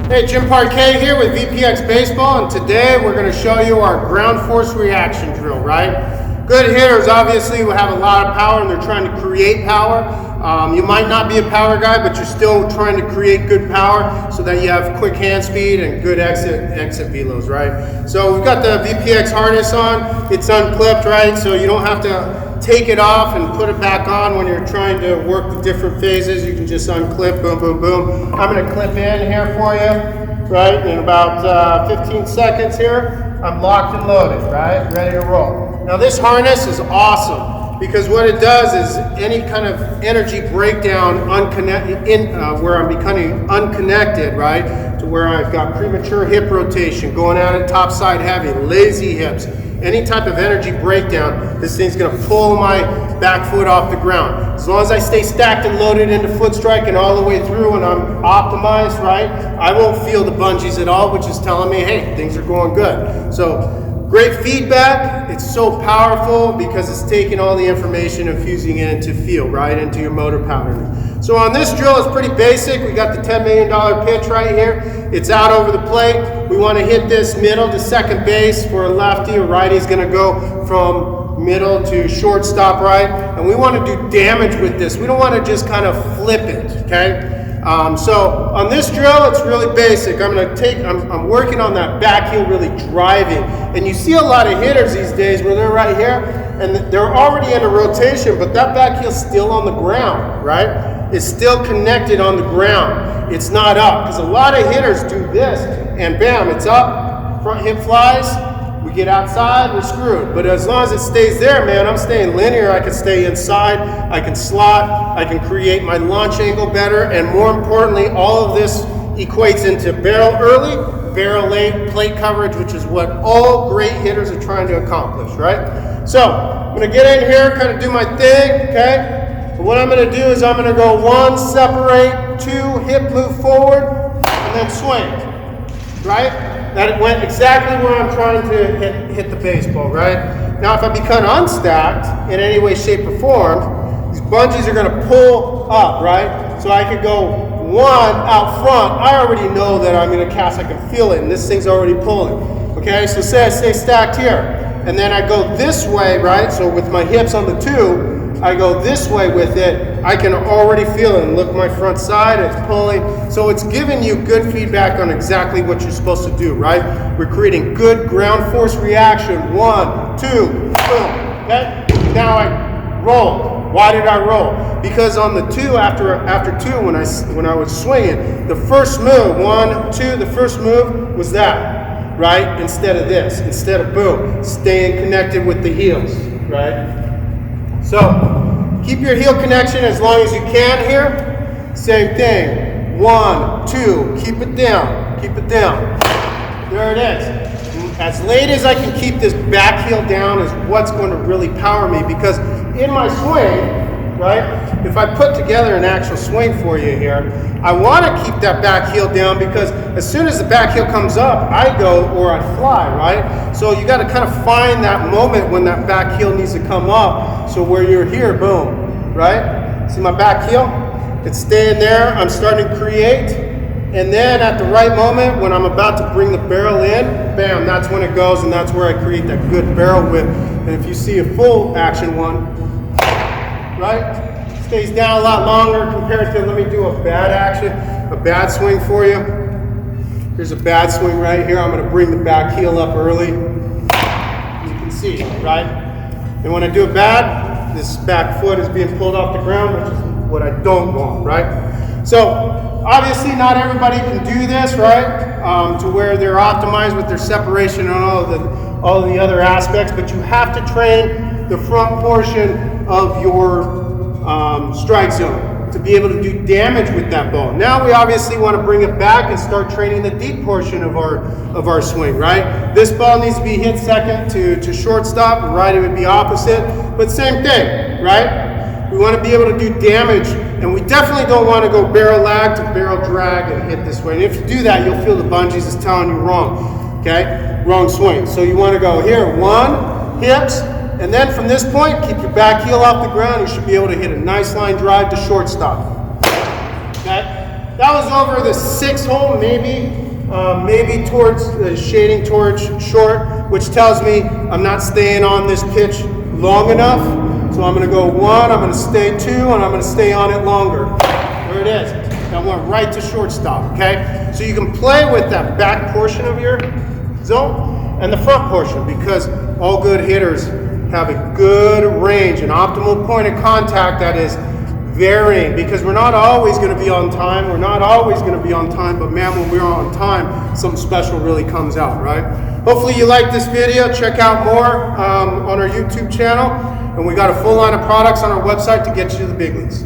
Hey, Jim Parquet here with VPX Baseball, and today we're going to show you our ground force reaction drill, right? Good hitters obviously will have a lot of power and they're trying to create power. You might not be a power guy, but you're still trying to create good power so that you have quick hand speed and good exit velos, right? So we've got the VPX harness on. It's unclipped, right? So you don't have to take it off and put it back on when you're trying to work the different phases. You can just unclip, boom, boom, boom. I'm going to clip in here for you, right? In about 15 seconds here, I'm locked and loaded, right? Ready to roll. Now this harness is awesome because what it does is any kind of energy breakdown where I'm becoming unconnected, right? To where I've got premature hip rotation, going out at topside heavy, lazy hips, any type of energy breakdown, this thing's going to pull my back foot off the ground. As long as I stay stacked and loaded into foot strike and all the way through and I'm optimized, right, I won't feel the bungees at all, which is telling me, hey, things are going good. So great feedback. It's so powerful because it's taking all the information and fusing it into feel, right, into your motor pattern. So on this drill, it's pretty basic. We got the $10 million pitch right here. It's out over the plate. We want to hit this middle to second base. For a lefty, a righty is going to go from middle to shortstop, right? And we want to do damage with this. We don't want to just kind of flip it, okay? So on this drill, it's really basic. I'm working on that back heel really driving. And you see a lot of hitters these days where they're right here and they're already in a rotation, but that back heel's still on the ground, right? It's still connected on the ground. It's not up, because a lot of hitters do this and bam, it's up, front hip flies, we get outside, we're screwed. But as long as it stays there, man, I'm staying linear. I can stay inside, I can slot, I can create my launch angle better, and more importantly, all of this equates into barrel early, barrel late, plate coverage, which is what all great hitters are trying to accomplish, right? So I'm going to get in here, kind of do my thing, okay? But what I'm going to do is I'm going to go one, separate, two, hip move forward, and then swing, right? That went exactly where I'm trying to hit the baseball, right? Now if I become unstacked in any way, shape, or form, these bungees are going to pull up, right? So I could go one out front. I already know that I'm going to cast, I can feel it, and this thing's already pulling. Okay, so say I stay stacked here, and then I go this way, right? So with my hips on the two, I go this way with it, I can already feel it. And look, my front side, it's pulling. So it's giving you good feedback on exactly what you're supposed to do, right? We're creating good ground force reaction. 1, 2, boom, okay? Now I roll. Why did I roll? Because on the two, after two, when I was swinging, the first move, 1, 2, the first move was that, right? Instead of this, instead of boom, staying connected with the heels, right? So keep your heel connection as long as you can here. Same thing, 1, 2, keep it down, keep it down. There it is. As late as I can keep this back heel down is what's going to really power me, because in my swing, right, if I put together an actual swing for you here, I want to keep that back heel down, because as soon as the back heel comes up, I go or I fly, right? So you got to kind of find that moment when that back heel needs to come up. So where you're here, boom, right? See my back heel? It's staying there. I'm starting to create. And then at the right moment, when I'm about to bring the barrel in, bam, that's when it goes, and that's where I create that good barrel whip. And if you see a full action one, right? Stays down a lot longer compared to, let me do a bad action, a bad swing for you. Here's a bad swing right here. I'm going to bring the back heel up early. You can see, right? And when I do it bad, this back foot is being pulled off the ground, which is what I don't want, right? So obviously not everybody can do this, right? To where they're optimized with their separation and all of the other aspects, but you have to train the front portion of your strike zone to be able to do damage with that ball. Now we obviously want to bring it back and start training the deep portion of our swing, right? This ball needs to be hit second to shortstop, right? It would be opposite, but same thing, right? We want to be able to do damage, and we definitely don't want to go barrel lag to barrel drag and hit this way. And if you do that, you'll feel the bungees is telling you wrong, okay? Wrong swing. So you want to go here, 1, hips, and then from this point, keep your back heel off the ground. You should be able to hit a nice line drive to shortstop. Okay? That was over the 6th hole, maybe towards shading towards short, which tells me I'm not staying on this pitch long enough. So I'm going to go 1, I'm going to stay 2, and I'm going to stay on it longer. There it is. That went right to shortstop, okay? So you can play with that back portion of your zone and the front portion, because all good hitters have a good range, an optimal point of contact that is varying, because we're not always going to be on time. We're not always going to be on time, but man, when we're on time, something special really comes out, right? Hopefully you like this video. Check out more on our YouTube channel, and we got a full line of products on our website to get you to the big leagues.